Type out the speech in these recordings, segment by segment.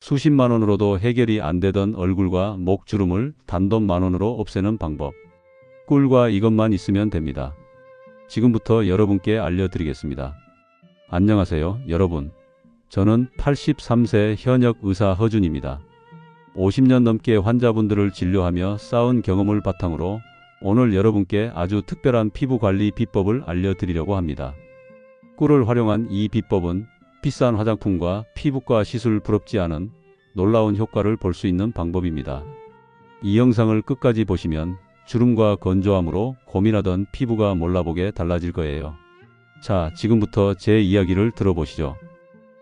수십만 원으로도 해결이 안 되던 얼굴과 목 주름을 단돈 10,000원으로 없애는 방법. 꿀과 이것만 있으면 됩니다. 지금부터 여러분께 알려드리겠습니다. 안녕하세요, 여러분. 저는 83세 현역 의사 허준입니다. 50년 넘게 환자분들을 진료하며 쌓은 경험을 바탕으로 오늘 여러분께 아주 특별한 피부 관리 비법을 알려드리려고 합니다. 꿀을 활용한 이 비법은 비싼 화장품과 피부과 시술 부럽지 않은 놀라운 효과를 볼 수 있는 방법입니다. 이 영상을 끝까지 보시면 주름과 건조함으로 고민하던 피부가 몰라보게 달라질 거예요. 자, 지금부터 제 이야기를 들어보시죠.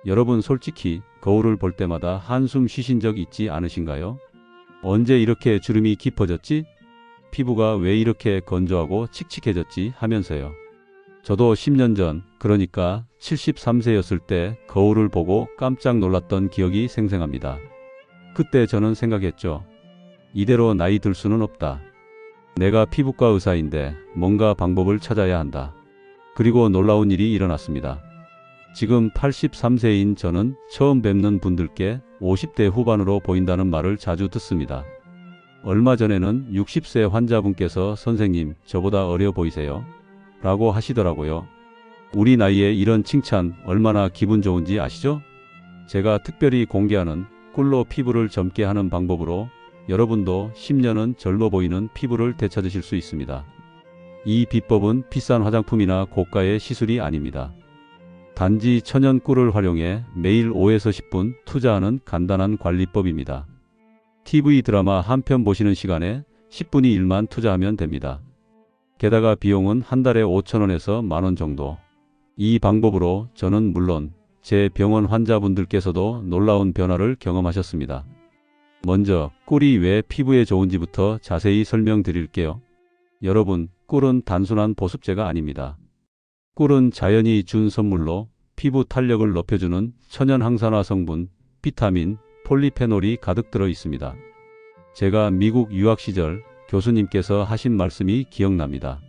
여러분 솔직히 거울을 볼 때마다 한숨 쉬신 적 있지 않으신가요? 언제 이렇게 주름이 깊어졌지? 피부가 왜 이렇게 건조하고 칙칙해졌지? 하면서요. 저도 10년 전, 그러니까 73세였을 때 거울을 보고 깜짝 놀랐던 기억이 생생합니다. 그때 저는 생각했죠. 이대로 나이 들 수는 없다. 내가 피부과 의사인데 뭔가 방법을 찾아야 한다. 그리고 놀라운 일이 일어났습니다. 지금 83세인 저는 처음 뵙는 분들께 50대 후반으로 보인다는 말을 자주 듣습니다. 얼마 전에는 60세 환자분께서 선생님, 저보다 어려 보이세요? 라고 하시더라고요. 우리 나이에 이런 칭찬 얼마나 기분 좋은지 아시죠? 제가 특별히 공개하는 꿀로 피부를 젊게 하는 방법으로 여러분도 10년은 젊어 보이는 피부를 되찾으실 수 있습니다. 이 비법은 비싼 화장품이나 고가의 시술이 아닙니다. 단지 천연 꿀을 활용해 매일 5에서 10분 투자하는 간단한 관리법입니다. TV 드라마 한 편 보시는 시간에 10분이 1만 투자하면 됩니다. 게다가 비용은 한 달에 5,000원에서 10,000원 정도. 이 방법으로 저는 물론 제 병원 환자분들께서도 놀라운 변화를 경험하셨습니다. 먼저 꿀이 왜 피부에 좋은지부터 자세히 설명드릴게요. 여러분, 꿀은 단순한 보습제가 아닙니다. 꿀은 자연이 준 선물로 피부 탄력을 높여주는 천연 항산화 성분, 비타민, 폴리페놀이 가득 들어 있습니다. 제가 미국 유학 시절 교수님께서 하신 말씀이 기억납니다.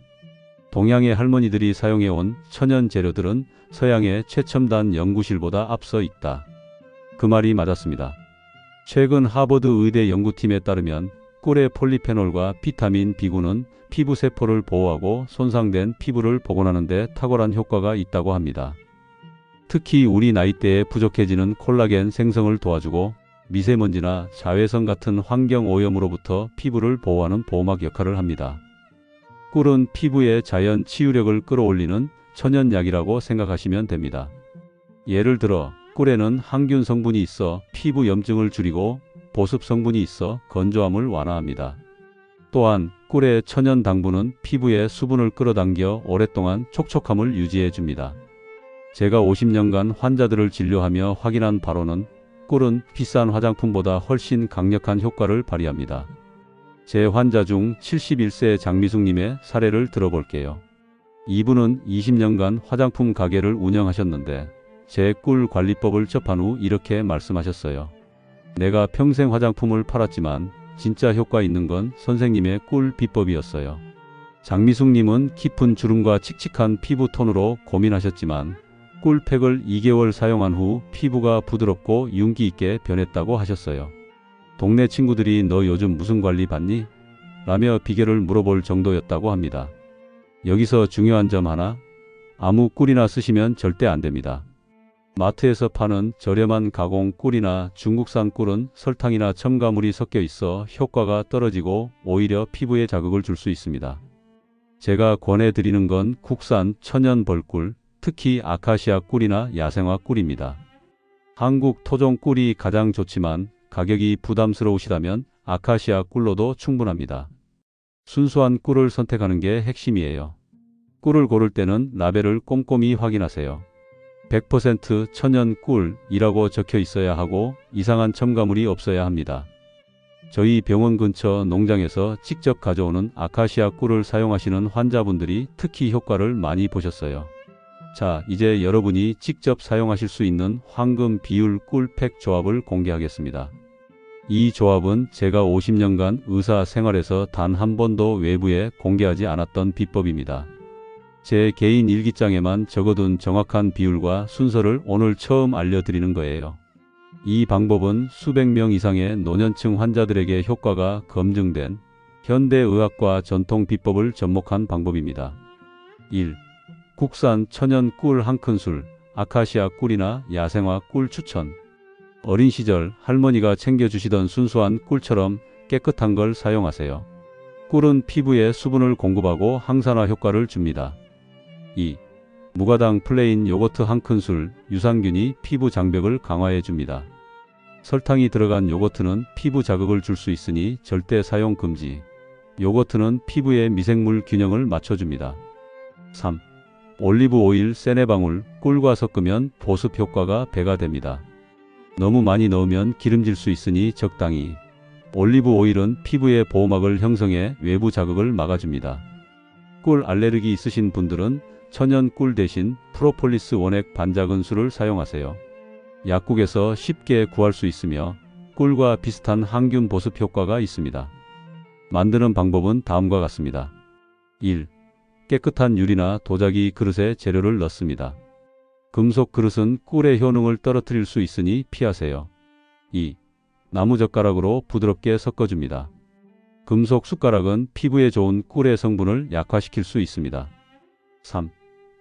동양의 할머니들이 사용해온 천연 재료들은 서양의 최첨단 연구실보다 앞서 있다. 그 말이 맞았습니다. 최근 하버드 의대 연구팀에 따르면 꿀의 폴리페놀과 비타민 B군은 피부 세포를 보호하고 손상된 피부를 복원하는 데 탁월한 효과가 있다고 합니다. 특히 우리 나이대에 부족해지는 콜라겐 생성을 도와주고 미세먼지나 자외선 같은 환경 오염으로부터 피부를 보호하는 보호막 역할을 합니다. 꿀은 피부의 자연 치유력을 끌어올리는 천연약이라고 생각하시면 됩니다. 예를 들어 꿀에는 항균 성분이 있어 피부 염증을 줄이고 보습 성분이 있어 건조함을 완화합니다. 또한 꿀의 천연 당분은 피부에 수분을 끌어당겨 오랫동안 촉촉함을 유지해 줍니다. 제가 50년간 환자들을 진료하며 확인한 바로는 꿀은 비싼 화장품보다 훨씬 강력한 효과를 발휘합니다. 제 환자 중 71세 장미숙님의 사례를 들어볼게요. 이분은 20년간 화장품 가게를 운영하셨는데 제 꿀 관리법을 접한 후 이렇게 말씀하셨어요. 내가 평생 화장품을 팔았지만 진짜 효과 있는 건 선생님의 꿀 비법이었어요. 장미숙님은 깊은 주름과 칙칙한 피부 톤으로 고민하셨지만 꿀팩을 2개월 사용한 후 피부가 부드럽고 윤기 있게 변했다고 하셨어요. 동네 친구들이 너 요즘 무슨 관리 받니? 라며 비결을 물어볼 정도였다고 합니다. 여기서 중요한 점 하나, 아무 꿀이나 쓰시면 절대 안 됩니다. 마트에서 파는 저렴한 가공 꿀이나 중국산 꿀은 설탕이나 첨가물이 섞여 있어 효과가 떨어지고 오히려 피부에 자극을 줄 수 있습니다. 제가 권해드리는 건 국산 천연 벌꿀, 특히 아카시아 꿀이나 야생화 꿀입니다. 한국 토종 꿀이 가장 좋지만 가격이 부담스러우시다면 아카시아 꿀로도 충분합니다. 순수한 꿀을 선택하는 게 핵심이에요. 꿀을 고를 때는 라벨을 꼼꼼히 확인하세요. 100% 천연 꿀이라고 적혀 있어야 하고 이상한 첨가물이 없어야 합니다. 저희 병원 근처 농장에서 직접 가져오는 아카시아 꿀을 사용하시는 환자분들이 특히 효과를 많이 보셨어요. 자, 이제 여러분이 직접 사용하실 수 있는 황금 비율 꿀팩 조합을 공개하겠습니다. 이 조합은 제가 50년간 의사 생활에서 단 한 번도 외부에 공개하지 않았던 비법입니다. 제 개인 일기장에만 적어둔 정확한 비율과 순서를 오늘 처음 알려드리는 거예요. 이 방법은 수백 명 이상의 노년층 환자들에게 효과가 검증된 현대의학과 전통 비법을 접목한 방법입니다. 1. 국산 천연 꿀 한 큰술, 아카시아 꿀이나 야생화 꿀 추천. 어린 시절 할머니가 챙겨주시던 순수한 꿀처럼 깨끗한 걸 사용하세요. 꿀은 피부에 수분을 공급하고 항산화 효과를 줍니다. 2. 무가당 플레인 요거트 한 큰술, 유산균이 피부 장벽을 강화해 줍니다. 설탕이 들어간 요거트는 피부 자극을 줄 수 있으니 절대 사용 금지. 요거트는 피부의 미생물 균형을 맞춰줍니다. 3. 올리브 오일 세네 방울, 꿀과 섞으면 보습 효과가 배가 됩니다. 너무 많이 넣으면 기름질 수 있으니 적당히. 올리브 오일은 피부의 보호막을 형성해 외부 자극을 막아줍니다. 꿀 알레르기 있으신 분들은 천연 꿀 대신 프로폴리스 원액 반작은수를 사용하세요. 약국에서 쉽게 구할 수 있으며 꿀과 비슷한 항균 보습 효과가 있습니다. 만드는 방법은 다음과 같습니다. 1. 깨끗한 유리나 도자기 그릇에 재료를 넣습니다. 금속 그릇은 꿀의 효능을 떨어뜨릴 수 있으니 피하세요. 2. 나무젓가락으로 부드럽게 섞어줍니다. 금속 숟가락은 피부에 좋은 꿀의 성분을 약화시킬 수 있습니다. 3.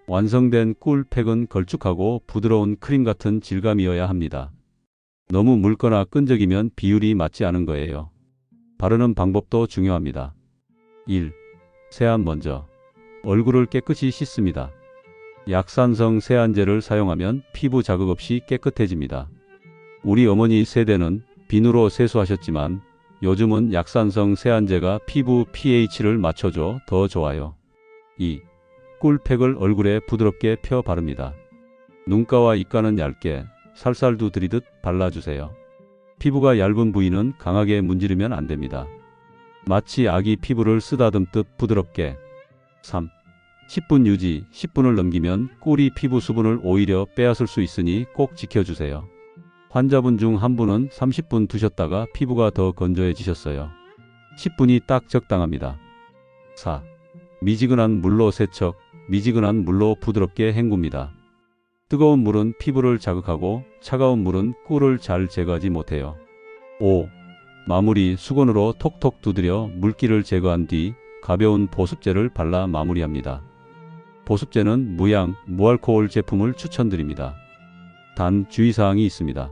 완성된 꿀팩은 걸쭉하고 부드러운 크림 같은 질감이어야 합니다. 너무 묽거나 끈적이면 비율이 맞지 않은 거예요. 바르는 방법도 중요합니다. 1. 세안 먼저. 얼굴을 깨끗이 씻습니다. 약산성 세안제를 사용하면 피부 자극 없이 깨끗해집니다. 우리 어머니 세대는 비누로 세수하셨지만 요즘은 약산성 세안제가 피부 pH를 맞춰줘 더 좋아요. 2. 꿀팩을 얼굴에 부드럽게 펴 바릅니다. 눈가와 입가는 얇게 살살두 들이듯 발라주세요. 피부가 얇은 부위는 강하게 문지르면 안됩니다. 마치 아기 피부를 쓰다듬듯 부드럽게. 3. 10분 유지. 10분을 넘기면 꿀이 피부 수분을 오히려 빼앗을 수 있으니 꼭 지켜주세요. 환자분 중 한 분은 30분 두셨다가 피부가 더 건조해지셨어요. 10분이 딱 적당합니다. 4. 미지근한 물로 세척. 미지근한 물로 부드럽게 헹굽니다. 뜨거운 물은 피부를 자극하고 차가운 물은 꿀을 잘 제거하지 못해요. 5. 마무리. 수건으로 톡톡 두드려 물기를 제거한 뒤 가벼운 보습제를 발라 마무리합니다. 보습제는 무향, 무알코올 제품을 추천드립니다. 단 주의사항이 있습니다.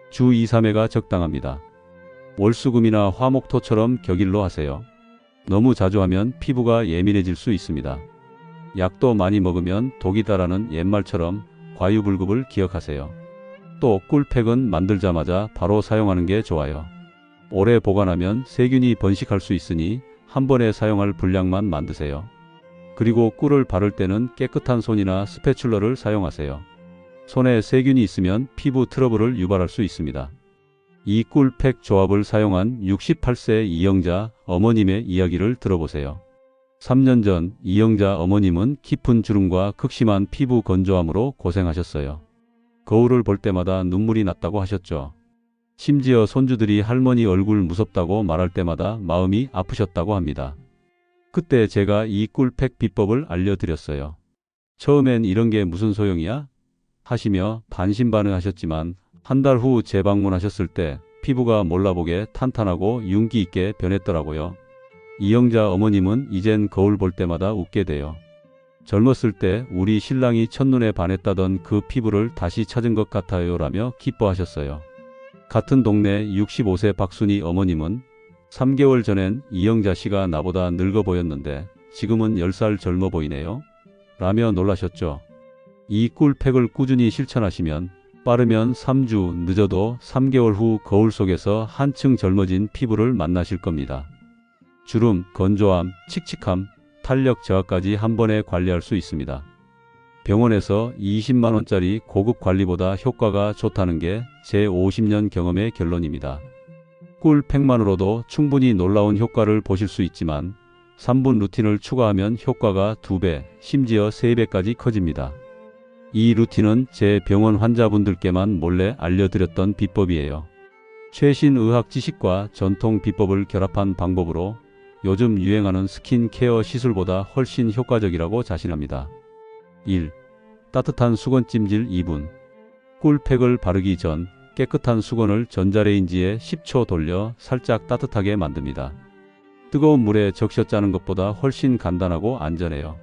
주 2, 3회가 적당합니다. 월수금이나 화목토처럼 격일로 하세요. 너무 자주 하면 피부가 예민해질 수 있습니다. 약도 많이 먹으면 독이다라는 옛말처럼 과유불급을 기억하세요. 또 꿀팩은 만들자마자 바로 사용하는 게 좋아요. 오래 보관하면 세균이 번식할 수 있으니 한 번에 사용할 분량만 만드세요. 그리고 꿀을 바를 때는 깨끗한 손이나 스패츌러를 사용하세요. 손에 세균이 있으면 피부 트러블을 유발할 수 있습니다. 이 꿀팩 조합을 사용한 68세 이영자 어머님의 이야기를 들어보세요. 3년 전 이영자 어머님은 깊은 주름과 극심한 피부 건조함으로 고생하셨어요. 거울을 볼 때마다 눈물이 났다고 하셨죠. 심지어 손주들이 할머니 얼굴 무섭다고 말할 때마다 마음이 아프셨다고 합니다. 그때 제가 이 꿀팩 비법을 알려드렸어요. 처음엔 이런 게 무슨 소용이야? 하시며 반신반의하셨지만 한 달 후 재방문하셨을 때 피부가 몰라보게 탄탄하고 윤기 있게 변했더라고요. 이영자 어머님은 이젠 거울 볼 때마다 웃게 돼요. 젊었을 때 우리 신랑이 첫눈에 반했다던 그 피부를 다시 찾은 것 같아요 라며 기뻐하셨어요. 같은 동네 65세 박순희 어머님은 3개월 전엔 이영자 씨가 나보다 늙어 보였는데 지금은 10살 젊어 보이네요 라며 놀라셨죠. 이 꿀팩을 꾸준히 실천하시면 빠르면 3주, 늦어도 3개월 후 거울 속에서 한층 젊어진 피부를 만나실 겁니다. 주름, 건조함, 칙칙함, 탄력 저하까지 한 번에 관리할 수 있습니다. 병원에서 20만원짜리 고급 관리보다 효과가 좋다는 게 제 50년 경험의 결론입니다. 꿀팩만으로도 충분히 놀라운 효과를 보실 수 있지만 3분 루틴을 추가하면 효과가 2배, 심지어 3배까지 커집니다. 이 루틴은 제 병원 환자분들께만 몰래 알려드렸던 비법이에요. 최신 의학 지식과 전통 비법을 결합한 방법으로 요즘 유행하는 스킨케어 시술보다 훨씬 효과적이라고 자신합니다. 1. 따뜻한 수건찜질 2분. 꿀팩을 바르기 전 깨끗한 수건을 전자레인지에 10초 돌려 살짝 따뜻하게 만듭니다. 뜨거운 물에 적셔 짜는 것보다 훨씬 간단하고 안전해요.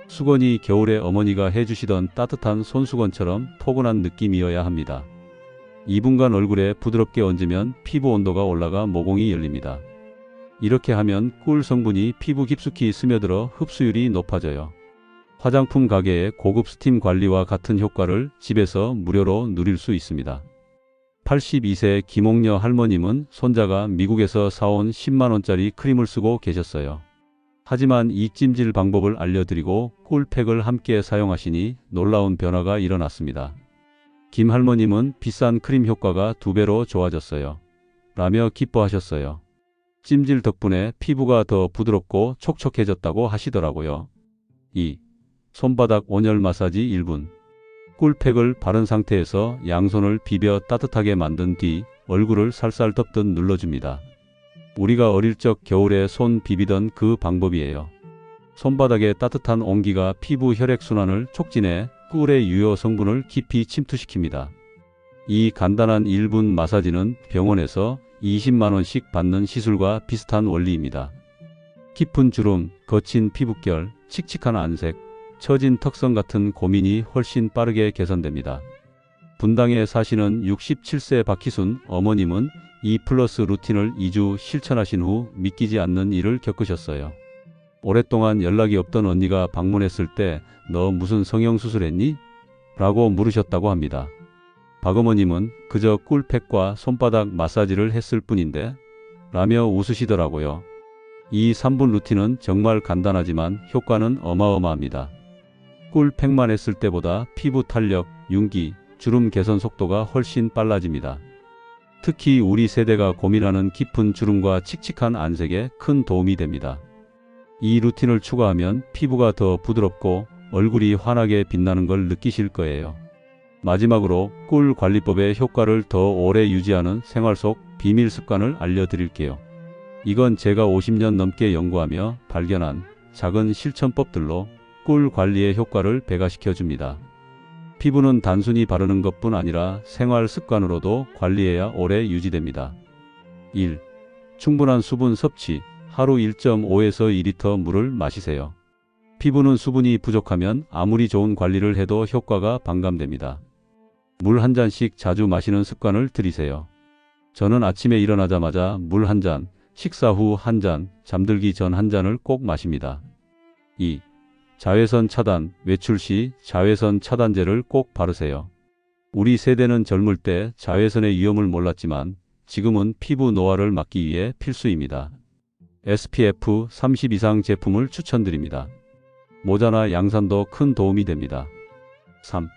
수건이 겨울에 어머니가 해주시던 따뜻한 손수건처럼 포근한 느낌이어야 합니다. 2분간 얼굴에 부드럽게 얹으면 피부 온도가 올라가 모공이 열립니다. 이렇게 하면 꿀 성분이 피부 깊숙이 스며들어 흡수율이 높아져요. 화장품 가게의 고급 스팀 관리와 같은 효과를 집에서 무료로 누릴 수 있습니다. 82세 김옥녀 할머님은 손자가 미국에서 사온 10만원짜리 크림을 쓰고 계셨어요. 하지만 이 찜질 방법을 알려드리고 꿀팩을 함께 사용하시니 놀라운 변화가 일어났습니다. 김 할머님은 비싼 크림 효과가 2배로 좋아졌어요. 라며 기뻐하셨어요. 찜질 덕분에 피부가 더 부드럽고 촉촉해졌다고 하시더라고요. 2. 손바닥 온열 마사지 1분. 꿀팩을 바른 상태에서 양손을 비벼 따뜻하게 만든 뒤 얼굴을 살살 덮듯 눌러줍니다. 우리가 어릴 적 겨울에 손 비비던 그 방법이에요. 손바닥의 따뜻한 온기가 피부 혈액순환을 촉진해 꿀의 유효 성분을 깊이 침투시킵니다. 이 간단한 1분 마사지는 병원에서 20만원씩 받는 시술과 비슷한 원리입니다. 깊은 주름, 거친 피부결, 칙칙한 안색, 처진 턱선 같은 고민이 훨씬 빠르게 개선됩니다. 분당에 사시는 67세 박희순 어머님은 2+ 루틴을 2주 실천하신 후 믿기지 않는 일을 겪으셨어요. 오랫동안 연락이 없던 언니가 방문했을 때 너 무슨 성형수술했니? 라고 물으셨다고 합니다. 박어머님은 그저 꿀팩과 손바닥 마사지를 했을 뿐인데? 라며 웃으시더라고요. 이 3분 루틴은 정말 간단하지만 효과는 어마어마합니다. 꿀팩만 했을 때보다 피부 탄력, 윤기, 주름 개선 속도가 훨씬 빨라집니다. 특히 우리 세대가 고민하는 깊은 주름과 칙칙한 안색에 큰 도움이 됩니다. 이 루틴을 추가하면 피부가 더 부드럽고 얼굴이 환하게 빛나는 걸 느끼실 거예요. 마지막으로 꿀 관리법의 효과를 더 오래 유지하는 생활 속 비밀 습관을 알려드릴게요. 이건 제가 50년 넘게 연구하며 발견한 작은 실천법들로 꿀 관리의 효과를 배가시켜 줍니다. 피부는 단순히 바르는 것뿐 아니라 생활 습관으로도 관리해야 오래 유지됩니다. 1. 충분한 수분 섭취. 하루 1.5에서 2리터 물을 마시세요. 피부는 수분이 부족하면 아무리 좋은 관리를 해도 효과가 반감됩니다. 물 한 잔씩 자주 마시는 습관을 들이세요. 저는 아침에 일어나자마자 물 한 잔, 식사 후 한 잔, 잠들기 전 한 잔을 꼭 마십니다. 2. 자외선 차단. 외출 시 자외선 차단제를 꼭 바르세요. 우리 세대는 젊을 때 자외선의 위험을 몰랐지만 지금은 피부 노화를 막기 위해 필수입니다. SPF 30 이상 제품을 추천드립니다. 모자나 양산도 큰 도움이 됩니다. 3.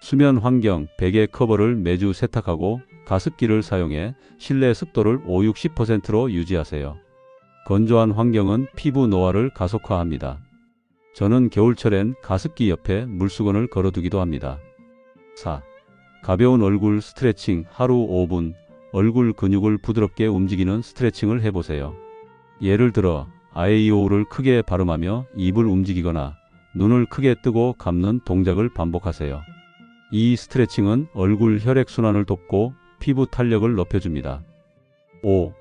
수면 환경. 베개 커버를 매주 세탁하고 가습기를 사용해 실내 습도를 50-60%로 유지하세요. 건조한 환경은 피부 노화를 가속화합니다. 저는 겨울철엔 가습기 옆에 물수건을 걸어두기도 합니다. 4. 가벼운 얼굴 스트레칭. 하루 5분 얼굴 근육을 부드럽게 움직이는 스트레칭을 해보세요. 예를 들어 아에이오우를 크게 발음하며 입을 움직이거나 눈을 크게 뜨고 감는 동작을 반복하세요. 이 스트레칭은 얼굴 혈액순환을 돕고 피부 탄력을 높여줍니다. 5.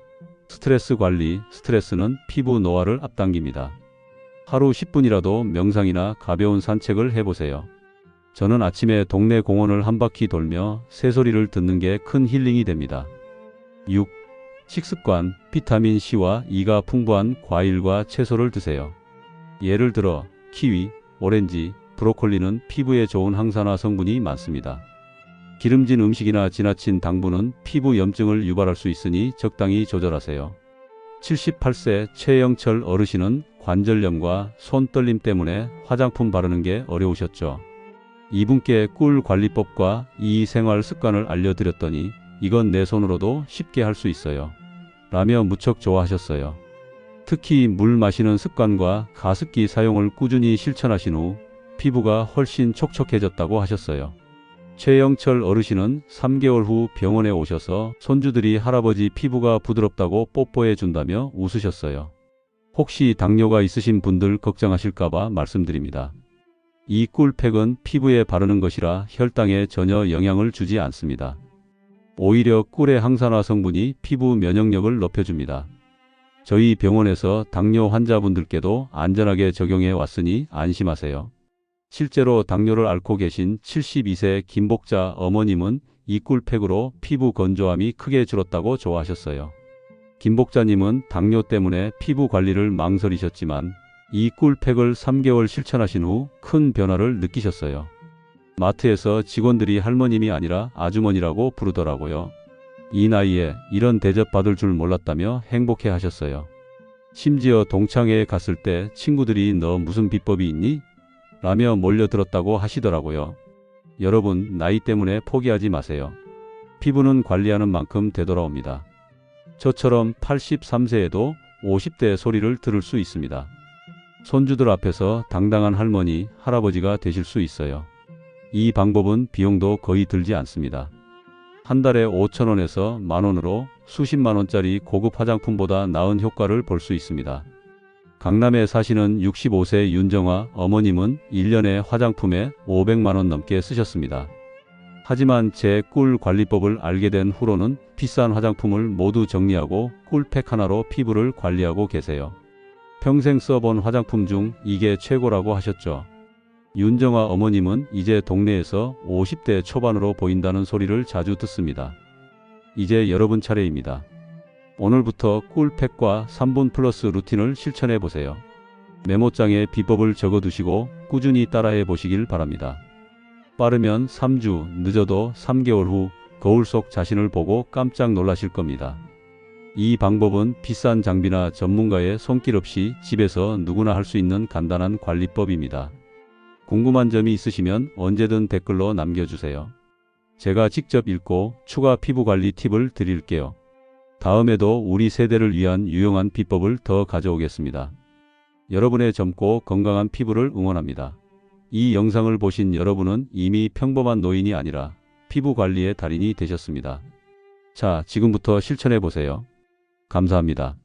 스트레스 관리. 스트레스는 피부 노화를 앞당깁니다. 하루 10분이라도 명상이나 가벼운 산책을 해보세요. 저는 아침에 동네 공원을 한 바퀴 돌며 새소리를 듣는 게 큰 힐링이 됩니다. 6. 식습관. 비타민C와 E가 풍부한 과일과 채소를 드세요. 예를 들어 키위, 오렌지, 브로콜리는 피부에 좋은 항산화 성분이 많습니다. 기름진 음식이나 지나친 당분은 피부 염증을 유발할 수 있으니 적당히 조절하세요. 78세 최영철 어르신은 관절염과 손떨림 때문에 화장품 바르는 게 어려우셨죠. 이분께 꿀 관리법과 이 생활 습관을 알려드렸더니 이건 내 손으로도 쉽게 할 수 있어요. 라며 무척 좋아하셨어요. 특히 물 마시는 습관과 가습기 사용을 꾸준히 실천하신 후 피부가 훨씬 촉촉해졌다고 하셨어요. 최영철 어르신은 3개월 후 병원에 오셔서 손주들이 할아버지 피부가 부드럽다고 뽀뽀해 준다며 웃으셨어요. 혹시 당뇨가 있으신 분들 걱정하실까봐 말씀드립니다. 이 꿀팩은 피부에 바르는 것이라 혈당에 전혀 영향을 주지 않습니다. 오히려 꿀의 항산화 성분이 피부 면역력을 높여줍니다. 저희 병원에서 당뇨 환자분들께도 안전하게 적용해 왔으니 안심하세요. 실제로 당뇨를 앓고 계신 72세 김복자 어머님은 이 꿀팩으로 피부 건조함이 크게 줄었다고 좋아하셨어요. 김복자님은 당뇨 때문에 피부 관리를 망설이셨지만 이 꿀팩을 3개월 실천하신 후 큰 변화를 느끼셨어요. 마트에서 직원들이 할머님이 아니라 아주머니라고 부르더라고요. 이 나이에 이런 대접 받을 줄 몰랐다며 행복해 하셨어요. 심지어 동창회에 갔을 때 친구들이 너 무슨 비법이 있니? 라며 몰려들었다고 하시더라고요. 여러분, 나이 때문에 포기하지 마세요. 피부는 관리하는 만큼 되돌아옵니다. 저처럼 83세에도 50대의 소리를 들을 수 있습니다. 손주들 앞에서 당당한 할머니, 할아버지가 되실 수 있어요. 이 방법은 비용도 거의 들지 않습니다. 한 달에 5,000원에서 만원으로 수십만 원짜리 고급 화장품보다 나은 효과를 볼 수 있습니다. 강남에 사시는 65세 윤정화 어머님은 1년에 화장품에 500만 원 넘게 쓰셨습니다. 하지만 제 꿀 관리법을 알게 된 후로는 비싼 화장품을 모두 정리하고 꿀팩 하나로 피부를 관리하고 계세요. 평생 써본 화장품 중 이게 최고라고 하셨죠. 윤정아 어머님은 이제 동네에서 50대 초반으로 보인다는 소리를 자주 듣습니다. 이제 여러분 차례입니다. 오늘부터 꿀팩과 3분 플러스 루틴을 실천해 보세요. 메모장에 비법을 적어두시고 꾸준히 따라해 보시길 바랍니다. 빠르면 3주, 늦어도 3개월 후 거울 속 자신을 보고 깜짝 놀라실 겁니다. 이 방법은 비싼 장비나 전문가의 손길 없이 집에서 누구나 할 수 있는 간단한 관리법입니다. 궁금한 점이 있으시면 언제든 댓글로 남겨주세요. 제가 직접 읽고 추가 피부 관리 팁을 드릴게요. 다음에도 우리 세대를 위한 유용한 비법을 더 가져오겠습니다. 여러분의 젊고 건강한 피부를 응원합니다. 이 영상을 보신 여러분은 이미 평범한 노인이 아니라 피부 관리의 달인이 되셨습니다. 자, 지금부터 실천해 보세요. 감사합니다.